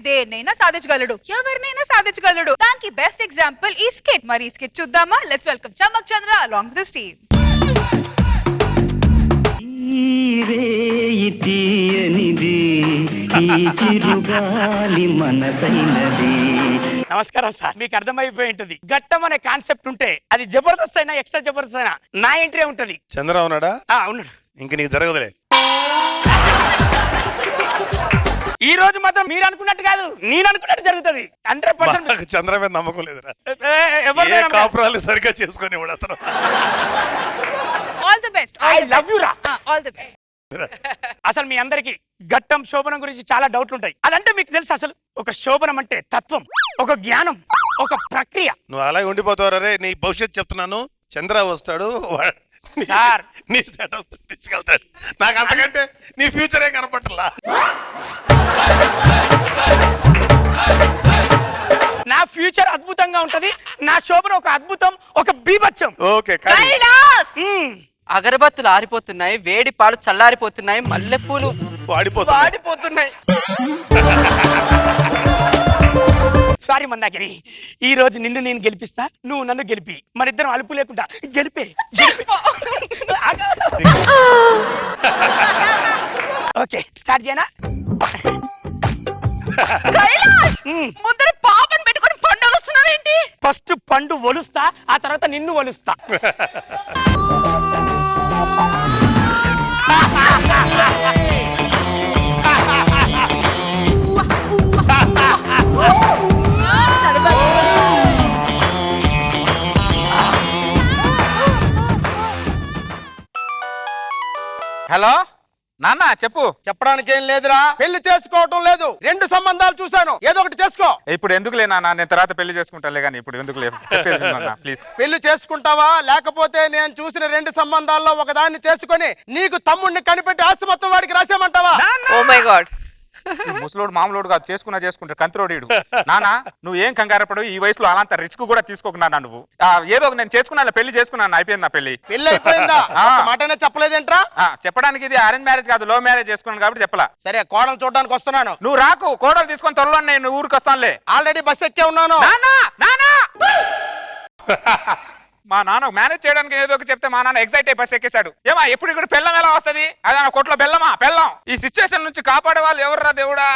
దేన్నైనా సాధించగలడు, ఎవరినైనా సాధించగలడు. దానికి బెస్ట్ ఎగ్జాంపుల్ ఈ స్కిట్. మరి ఈ స్కిట్ చూద్దామా? Let's welcome Chammak Chandra along with this team. నమస్కారం సార్. మీకు అర్థమైపోయి ఉంటుంది, ఘట్టం అనే కాన్సెప్ట్ ఉంటే అది జబర్దస్త్ అయినా ఎక్స్ట్రా జబర్దస్త్ అయినా నా ఎంట్రీ ఉంటది. చంద్ర ఉన్నాడా? ఉన్నాడు. ఇంక నీకు జరగదులే. ఈ రోజు మాత్రం మీరు అనుకున్నట్టు కాదు, నేను అనుకున్నట్టు జరుగుతుంది. 100% చంద్ర మీద నమ్మకం లేదురా. ఎవరు సరిగ్గా చేసుకొని అతను. All the best. I love you రా. All the best. అసలు మీ అందరికి ఘట్టం శోభనం గురించి చాలా డౌట్లు ఉంటాయి. అదంటే మీకు తెలుసు, అసలు ఒక శోభనం అంటే తత్వం, ఒక జ్ఞానం, ఒక ప్రక్రియ. నువ్వు అలాగే ఉండిపోతావు రే. నీ భవిష్యత్తు చెప్తున్నాను. చంద్ర వస్తాడు, సార్ నీ సెటప్ తీసుకెళ్తాడు. నాకు అంతకంటే నీ ఫ్యూచరే కనపట్లా. నా ఫ్యూచర్ అద్భుతంగా ఉంటది. నా శోభనం ఒక అద్భుతం, ఒక బీభత్సం. ఓకే. అగరబత్తులు ఆరిపోతున్నాయి, వేడి పాలు చల్లారిపోతున్నాయి, మల్లెపూలు వాడిపోతున్నాయి. సారీ మందాకిని, ఈ రోజు నిన్ను నేను గెలిపిస్తా, నువ్వు నన్ను గెలిపి, మరిద్దరం అలుపు లేకుండా గెలిపే. ఓకే, స్టార్ట్ చేయనా? ముందర పాపని పెట్టుకొని పండు వస్తున్నావేంటి? ఫస్ట్ పండు ఒలుస్తా, ఆ తర్వాత నిన్ను ఒలుస్తా. హలో నాన్న, చెప్పు. చెప్పడానికి ఏం లేదురా, పెళ్లి చేసుకోవటం లేదు. 2 సంబంధాలు చూశాను, ఏదో ఒకటి చేసుకో. ఇప్పుడు ఎందుకులే నాన్న, నేను తర్వాత పెళ్లి చేసుకుంటాలే కానీ ఇప్పుడు ఎందుకులే, ప్లీజ్. పెళ్లి చేసుకుంటావా, లేకపోతే నేను చూసిన 2 సంబంధాల్లో ఒకదాన్ని చేసుకొని నీకు తమ్ముడిని కనిపెట్టి ఆస్తి మొత్తం వాడికి రాసేమంటావా? ఓ మై గాడ్, ముసలోడు మామూలుడు కాదు, చేసుకుంటే కంత్రోడీడు. నాన్న నువ్వు ఏం కంగారపడు, ఈ వయసులో అలాంటి రిస్క్ కూడా తీసుకోకున్నా. నువ్వు ఏదో నేను చేసుకున్నా, పెళ్లి చేసుకున్నాను, అయిపోయింది నా పెళ్లి. పెళ్లి అయిపోయిందా? మాటనే చెప్పలేదేంట్రా? చెప్పడానికి ఇది అరేంజ్ మ్యారేజ్ కాదు, లవ్ మ్యారేజ్ చేసుకున్నాను కాబట్టి చెప్పలా. సరే, కోడలు చూడడానికి వస్తున్నాను. నువ్వు రాకు, కోడలు తీసుకొని త్వరలో నేను ఊరికి వస్తానులే. ఆల్రెడీ బస్ ఎక్కే ఉన్నాను. మా నాన్న మేనేజ్ చేయడానికి ఏదో ఒకటి చెప్తే మా నాన్న ఎగ్జైట్ అయి బస్ ఎక్కేశాడు. ఏమా ఎప్పుడు ఇక్కడ బెల్లం ఎలా వస్తుంది? అదే నా కొట్లో బెల్లమా? బెల్లం. ఈ సిచ్యువేషన్ నుంచి కాపాడే వాళ్ళు ఎవర్రా దేవుడా?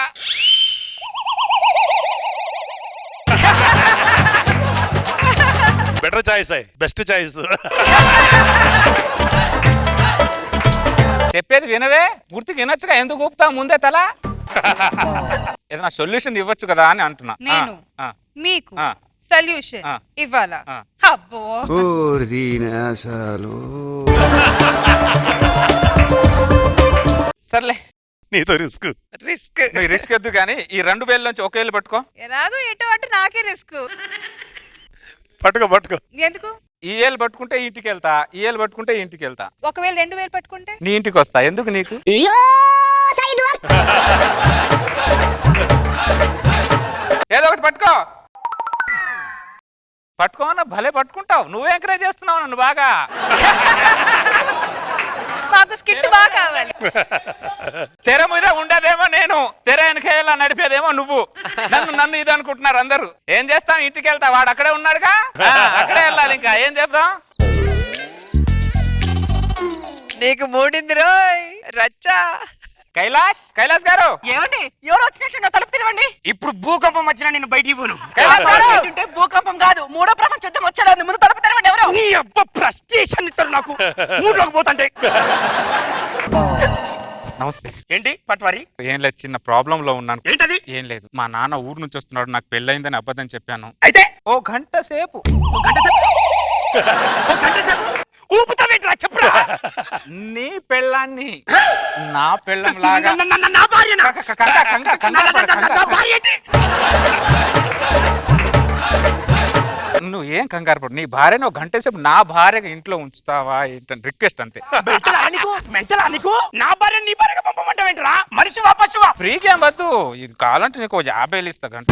Better choice, best choice. చెప్పేది వినవే, పూర్తిగా వినొచ్చుగా, ఎందుకు ఊపుతావు ముందే తల? ఏదైనా సొల్యూషన్ ఇవ్వచ్చు కదా అని అంటున్నా. నేను మీకు సొల్యూషన్ ఇవ్వాలా? అబ్బో, సర్లే, నీతో రిస్క్ రిస్క్ వద్దు కానీ ఈ 2 వేల నుంచి 1 వేలు పట్టుకో. ఎలాగో ఎటు అటు నాకే రిస్క్. పట్టుకో. ఎందుకు? ఈ ఏళ్ళు పట్టుకుంటే ఇంటికి వెళ్తా, ఈ ఏళ్ళు పట్టుకుంటే ఇంటికి వెళ్తా. ఒకవేళ 2000 పట్టుకుంటే నీ ఇంటికి వస్తా. ఎందుకు నీకు? ఏదో ఒకటి పట్టుకోమన్నా భలే పట్టుకుంటావు. నువ్వు ఎంకరేజ్ చేస్తున్నావు నన్ను బాగా. మాకు స్కిట్ బాగా కావాలి. తెర మీద ఉండదేమో నేను, తెర వెనకేలా నడిపేదేమో నువ్వు. నన్ను ఇది అనుకుంటున్నారు అందరూ. ఏం చేస్తాం, ఇంటికి వెళ్తా, వాడు అక్కడే ఉన్నాడుగా, అక్కడే వెళ్ళాలి. ఇంకా ఏం చెప్తాం? నీకు మూడింది రోయ్ రచ్చా. కైలాస్ గారు, ఏమండి? ఎవరు వచ్చినట్టు తలుపు తెరవండి. ఇప్పుడు భూకంపం వచ్చినా నేను బయటికి పోను. భూకంపం కాదు, 3వ ప్రపంచ యుద్ధం వచ్చాడు. ముందు తలుపు తెరవండి. ఎవరు? నీ అబ్బ ఫ్రస్ట్రేషన్ ఇస్తారు నాకు. మూడ్లోకి పోతుంటే. నమస్తే. ఏంటి పట్వారి? ఏం లేదు, చిన్న ప్రాబ్లం లో ఉన్నాను. ఏంటది? ఏం లేదు, మా నాన్న ఊరు నుంచి వస్తున్నాడు, నాకు పెళ్ళయిందని అబద్ధం చెప్పాను. అయితే ఓ గంట సేపు ఊపుతావేంట్రా? చెప్పురా. నీ పెళ్ళాన్ని నా పెళ్ళం లాగా. నా భార్యనా? నా భార్య ఏంటి? నువ్వు ఏం కంగారు పడు, నీ భార్యను 1 గంట సేపు నా భార్యగా ఇంట్లో ఉంచుతావా ఏంటని రిక్వెస్ట్ అంతే. మెంటల్ అనుకో, నా భార్య నీ భార్యగా పంపమంటావేంట్రా? మనిషివా పశువా? ఫ్రీగా ఏం వద్దు, ఇది కావాలంటే నీకు 50,000 ఇస్తా గంట.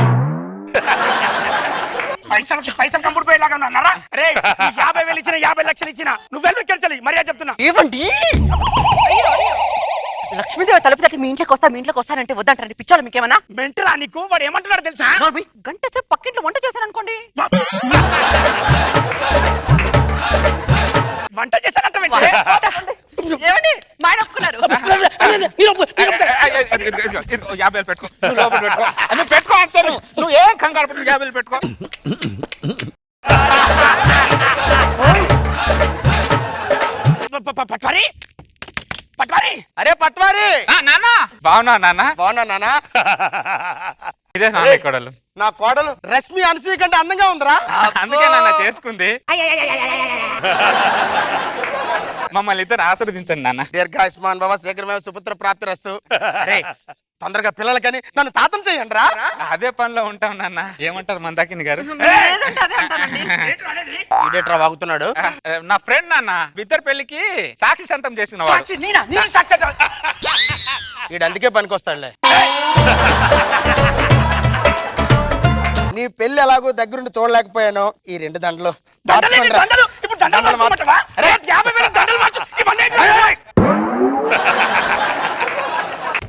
పైసలు కంపుడిపోయేలాగా ఉన్నారా? రే, 50,000 ఇచ్చిన 50 లక్షలు ఇచ్చిన నువ్వు వెళ్ళి కెల్చలి. మర్యాద చెప్తున్నా. ఇవ్వండి. లక్ష్మీదేవి తలుపు తట్టి మీ ఇంట్లోకి వస్తానంటే వద్దంటారండి పిచ్చాలు మీకేమన్నా మెంటలా నీకు వాడు ఏమంటున్నాడు తెలుసా? గంట సేపు పక్కింట్లో వంట చేశాను అనుకోండి వంట చేశానంట ఏమండి మా ఆయన ఒప్పుకున్నారు 50 పెట్టుకో నువ్వు లోపల పెట్టుకో నువ్వు పెట్టుకో అంటాను నువ్వు ఏం కంగారు పట్టు 50 పెట్టుకో పట్వారి పట్వారి అరే పట్వారి, నాన్న బాగున్నా నాన్న బాగున్నా నాన్న. ఇదే నాన్న కొడలు నా కోడలు రష్మి అనసూయ కంటే అందంగా ఉందిరా. అందుకే నాన్న చేసుకుంది మమ్మల్ని ఇద్దరు ఆశీర్వదించండి నాన్న. దీర్ఘాయుష్మాన్ భవ శీఘ్రమే సుపుత్ర ప్రాప్తి రస్తు. అరే తొందరగా పిల్లలకని నన్ను తాతం చేయండి రా. అదే పనిలో ఉంటాం నాన్న. ఏమంటారు మందాకిని గారు? లేదంటే అదే అంటానండి ఈడేట్రా వాగుతున్నాడు. నా ఫ్రెండ్ నాన్న ఇద్దరు పెళ్లికి సాక్షి సంతం చేసిన వాడు. సాక్షి నేనా? నేను సాక్షి ఈడు అందుకే పనికొస్తాడులే. నీ పెళ్లి ఎలాగో దగ్గరుండి చూడలేకపోయాను. ఈ 2 దండలు మార్చుకోండిరా. ఇప్పుడు దండలు మార్చమంటావా? అరే 50,000 దండలు మార్చు. ఇవన్నీ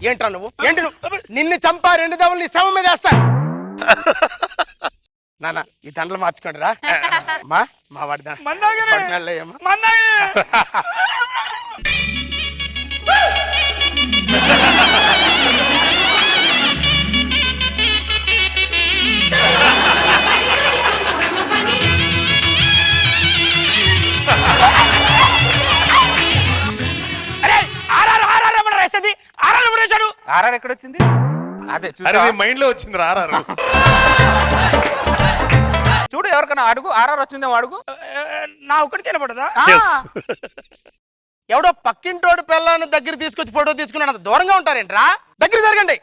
ఏంట్రా నువ్వు? ఏంటి నువ్వు? నిన్ను చంపా 2 దెబ్బలు నీ శవం మీద వేస్తా. నాన్న ఈ దండలు మార్చుకోండి రా. మా వాడి ఆర్ఆర్ ఎక్కడ వచ్చింది? అదే అరే నీ మైండ్ లో వచ్చింది రారారు. చూడు ఎవరికైనా అడుగు ఆర్ఆర్ వచ్చిందేమో అడుగు. నా ఒక్కడికి వినపడదా? ఎవడో పక్కింటోడు పిల్లని దగ్గర తీసుకొచ్చి ఫోటో తీసుకున్నాడు. దూరంగా ఉంటారేంట్రా? దగ్గర జరగండి.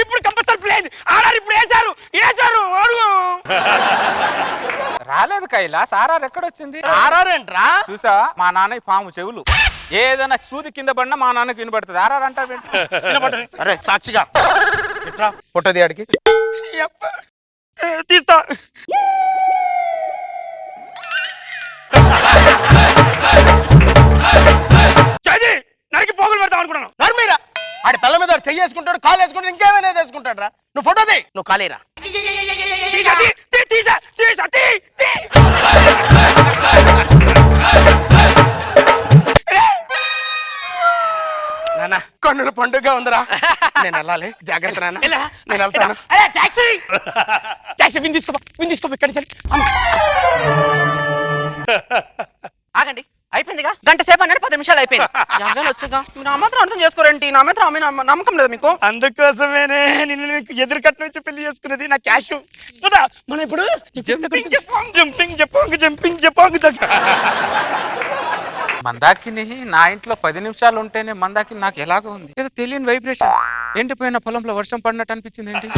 ఇప్పుడు కంపల్సరీ ప్లే అయింది. ఆర్ఆర్ ఇప్పుడు వేశారు అడుగు. రాలేదు కైలాస్. ఆర్ఆర్ ఎక్కడ వచ్చింది? ఆరారేంట్రా? చూసా మా నాన్న పాము చెవులు ఏదైనా సూది కింద పడినా మా నాన్నకి వినపడుతుంది. ఆర్ఆర్ అంటారు. అరే సాక్షిగా ఫోటో తీయడికి తీస్తా. నరికి పోగులు పెడతాం అనుకున్నాను. నర్మీరా ఆడి పిల్ల మీద చెయ్యేసుకుంటాడు, కాలు వేసుకుంటాడు, ఇంకేమైనా వేసుకుంటాడు రా. నువ్వు ఫోటో తీ. నువ్వు ఖాళీరా. నాన్న కన్నుల పండుగ ఉందిరా. నేను వెళ్ళాలి. జాగ్రత్త నాన్న. నేను వెళ్తాను. టాక్సీ విని తీసుకో ఇక్కడి నుంచి. ఆగండి అయిపోయిందిగా. గంట సేపు అన్నాడు 10 నిమిషాలు అయిపోయింది. 50,000 వచ్చేగా. మీరు నా మాత్రం అర్థం చేసుకోరండి. నా మాత్రం నమ్మకం లేదు మీకు. అందుకోసమేనే నిన్ను ఎదురుకట్ట నుంచి పెళ్లి చేసుకున్నది. నా క్యాష్ మనం ఇప్పుడు జంపింగ్ చెప్పంగ్ మందాకిని నా ఇంట్లో 10 నిమిషాలు ఉంటేనే మందాకిని నాకు ఎలాగో ఉంది. ఏదో తెలియని వైబ్రేషన్. ఎండిపోయిన పొలంలో వర్షం పడినట్టు అనిపించింది. ఏంటి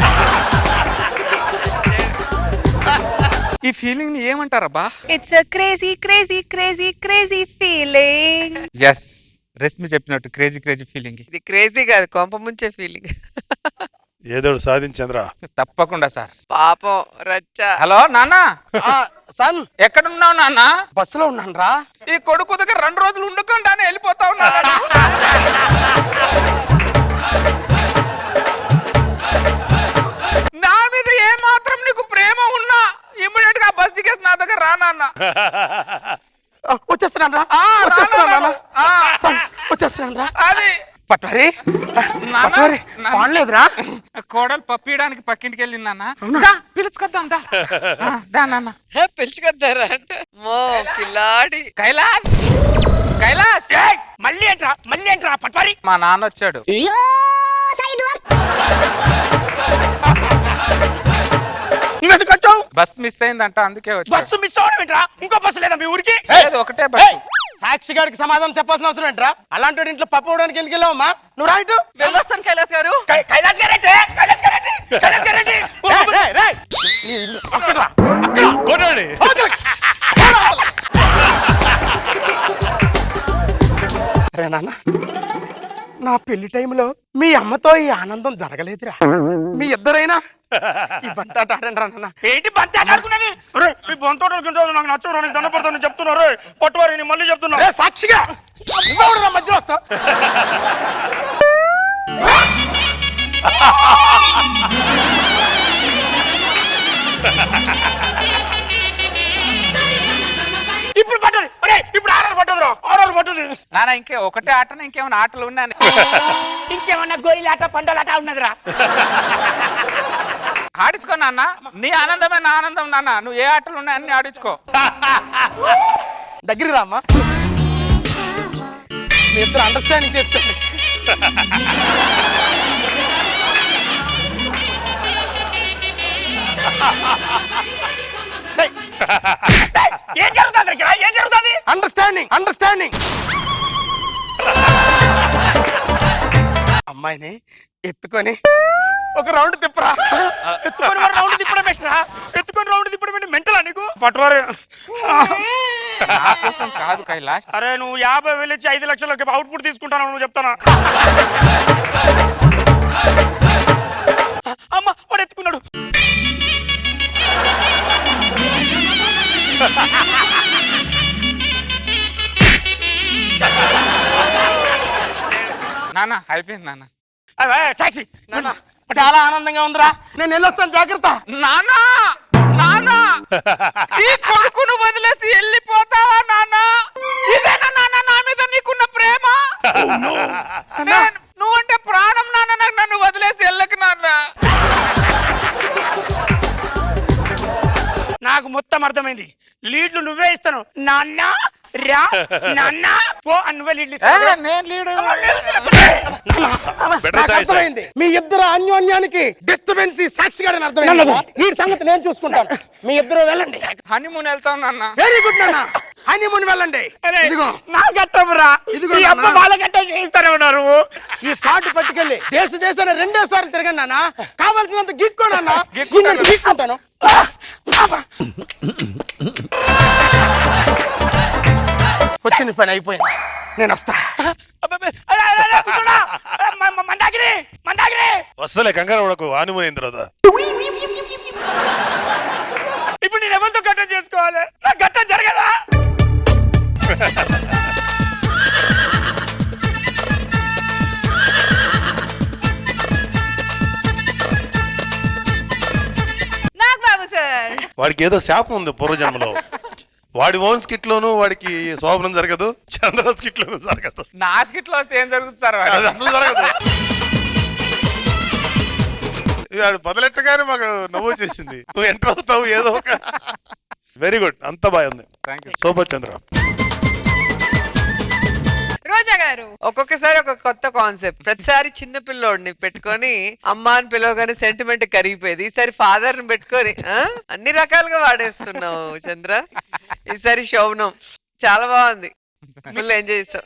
ఈ ఫీలింగ్ ని ఏమంటారబ్బా? It's a crazy crazy crazy crazy feeling. Yes Rashmi చెప్పినట్టు క్రేజీ క్రేజీ ఫీలింగ్. ఇది క్రేజీ కాదు, కొంప ముంచే ఫీలింగ్. ఏదో సాధించంద్రా. తప్పకుండా సార్. పాపం రచ్చ. హలో నాన్న. సన్ ఎక్కడున్నావు నాన్న? బస్సులో ఉన్నాను రా. ఈ కొడుకు దగ్గర 2 రోజులు ఉండకుండానే వెళ్ళిపోతా ఉన్నా. నా మీద ఏ మాత్రం నీకు ప్రేమ ఉన్నా ఇమ్మీడియట్ గా బస్ దిగేసి నా దగ్గర రా నాన్న. వచ్చేస్తున్నాను రా. వచ్చేస్తున్నాను రా. అది పట్వారి పాడలేదురా. కోడలు పప్పియడానికి పక్కింటికి వెళ్ళి నాన్న. పిలుచుకొద్దాం దా నాన్న. పిలుచుకొద్దారా అంటే మో పిల్లాడి. కైలాస్ మళ్ళీ ఏంట్రా పట్వారి? మా నాన్న వచ్చాడు. బస్ మిస్ అయిందంట, అందుకే వచ్చాడు. బస్సు మిస్ అవడం ఏంట్రా? ఇంకో బస్సు లేదా మీ ఊరికి? లేదు, ఒకటే బస్సు. సాక్షి గారికి సమాధానం చెప్పాల్సిన అవసరం ఏంట్రా? అలాంటి ఇంట్లో పప్పు అవడానికి ఎందుకు వెళ్ళావమ్మా? నువ్వు రైట్ వెళ్ళొస్తాను కైలాస్ గారు. కైలాస్ గారంటే కొనండి. అరే నాన్న నా పెళ్లి టైంలో మీ అమ్మతో ఈ ఆనందం జరగలేదురా. మీ ఇద్దరైనా ఈ బంతాట ఆడండి రా నాన్న. ఏంటి బంతి ఆడుకున్నది? మీ బంతో నాకు నచ్చరు, నీకు దండ పడతాను చెప్తున్నారు. పట్టువారి నేను మళ్ళీ చెప్తున్నా. ఏ సాక్షిగా నువ్వెవడు నా మధ్యలో వస్తావు? ఇప్పుడు పట్టదు. అరే ఇప్పుడు ఆరాలు పట్టదురా, ఆరాలు పట్టదు. నాన్న ఇంకే ఒకటే ఆటన ఇంకేమైనా ఆటలు ఉన్నాను. ఇంకేమన్నా గోయిలాట పండలాట ఉన్నదిరా. ఆడించుకో నాన్న, నీ ఆనందమే నా ఆనందం నాన్న. నువ్వు ఏ ఆటలు ఉన్నాయి అన్ని ఆడించుకో. దగ్గరికి రామ్మా. మీ ఇద్దరు అండర్స్టాండింగ్ చేసుకోండి. ఏం జరుగుతుంది ఇక్కడ? ఏం జరుగుతుంది? Understanding understanding. అమ్మాయిని ఎత్తుకొని ఒక రౌండ్ తిప్పరా. ఎత్తుకొని మరి రౌండ్ తిప్పడం పెట్టరా? ఎత్తుకొని రౌండ్ తిప్పడం పెట్టి మెంటలా నీకు? పట్టువారు నా కోసం కాదు కైలాష్. అరే నువ్వు 50,000 ఇచ్చి 5 లక్షలకి అవుట్పుట్ తీసుకుంటాను నువ్వు చెప్తానా? అమ్మ వాడు ఎత్తుకున్నాడు. నాన్న అయిపోయింది నాన్న. టాక్సీ నాన్న, చాలా ఆనందంగా ఉందిరా. నేను వెళ్ళొస్తాను, జాగ్రత్త. నానా నానా ఈ కొడుకును వదిలేసి వెళ్ళిపోతావా నాన్న? ఇదేనా నాన్న నా మీద నీకున్న ప్రేమ? నువ్వంటే ప్రాణం నాన్న, నన్ను వదిలేసి వెళ్ళకు నాన్న. నాకు మొత్తం అర్థమైంది. లీడ్లు నువ్వే ఇస్తాను. నాన్న రా, నాన్న పో అని నువ్వే లీడ్లు ఇస్తాను. నేను లీడు. బెటర్ నాకు చాయిస్. అర్థమైంది. మీ ఇద్దరు అన్యోన్యానికి డిస్టర్బెన్స్ సాక్షిగా అర్థమైంది. ఈ సంగతి నేను చూసుకుంటాను. మీ ఇద్దరు వెళ్ళండి. హనీమూన్ వెళ్తాం నాన్న. వెరీ గుడ్ నాన్న. హనీమూన్ వెళ్ళండి. అరే, ఇదిగో నా గట్టం రా. ఇదిగో ఈ అమ్మ నాన్న. వాళ్ళ గట్టం చేయిస్తానే ఉన్నారు. ఈ కార్డు పట్టుకెళ్ళి దేశాన్ని 2 సార్లు తిరగండి నాన్న. కావాల్సినంత గిక్కోండి అన్న. గిక్కుంటాను. గిక్కుంటాను. వచ్చిన పని అయిపోయింది. నేను వస్తా. మందాగిరి మందాగిరి. వస్తలే కంగారు పడకు, హానిమూన్ అయిన తర్వాత. ఇప్పుడు నేను ఎవరితో గట్టం చేసుకోవాలి? నాకు గట్టం జరగదా? నాకు బాబు సార్. వాడికి ఏదో శాపం ఉంది పూర్వజన్మలో. వాడి ఓన్ స్కిట్ లోను వాడికి శోభనం జరగదు, చంద్ర స్కిట్ లోను జరగదు. నా స్కిట్లో వస్తే ఏం జరుగుతుంది సార్? అది అసలు జరగదు. వాడు మొదలెట్టగానే మాకు నవ్వు వచ్చేసింది. నువ్వు ఎంటర్ అవుతావు ఏదో ఒక. వెరీ గుడ్, అంత బాగుంది. Thank you. సూపర్ చంద్ర. రోజా గారు. ఒక్కొక్కసారి ఒక కొత్త కాన్సెప్ట్. ప్రతిసారి చిన్న పిల్లోడిని పెట్టుకొని అమ్మ అని పిలవగానే సెంటిమెంట్ కరిగిపోయేది. ఈసారి ఫాదర్ ని పెట్టుకొని అన్ని రకాలుగా వాడేస్తున్నావు చంద్ర. ఈసారి శోభనం చాలా బాగుంది. ఫుల్ ఎంజాయ్ చేస్తావు.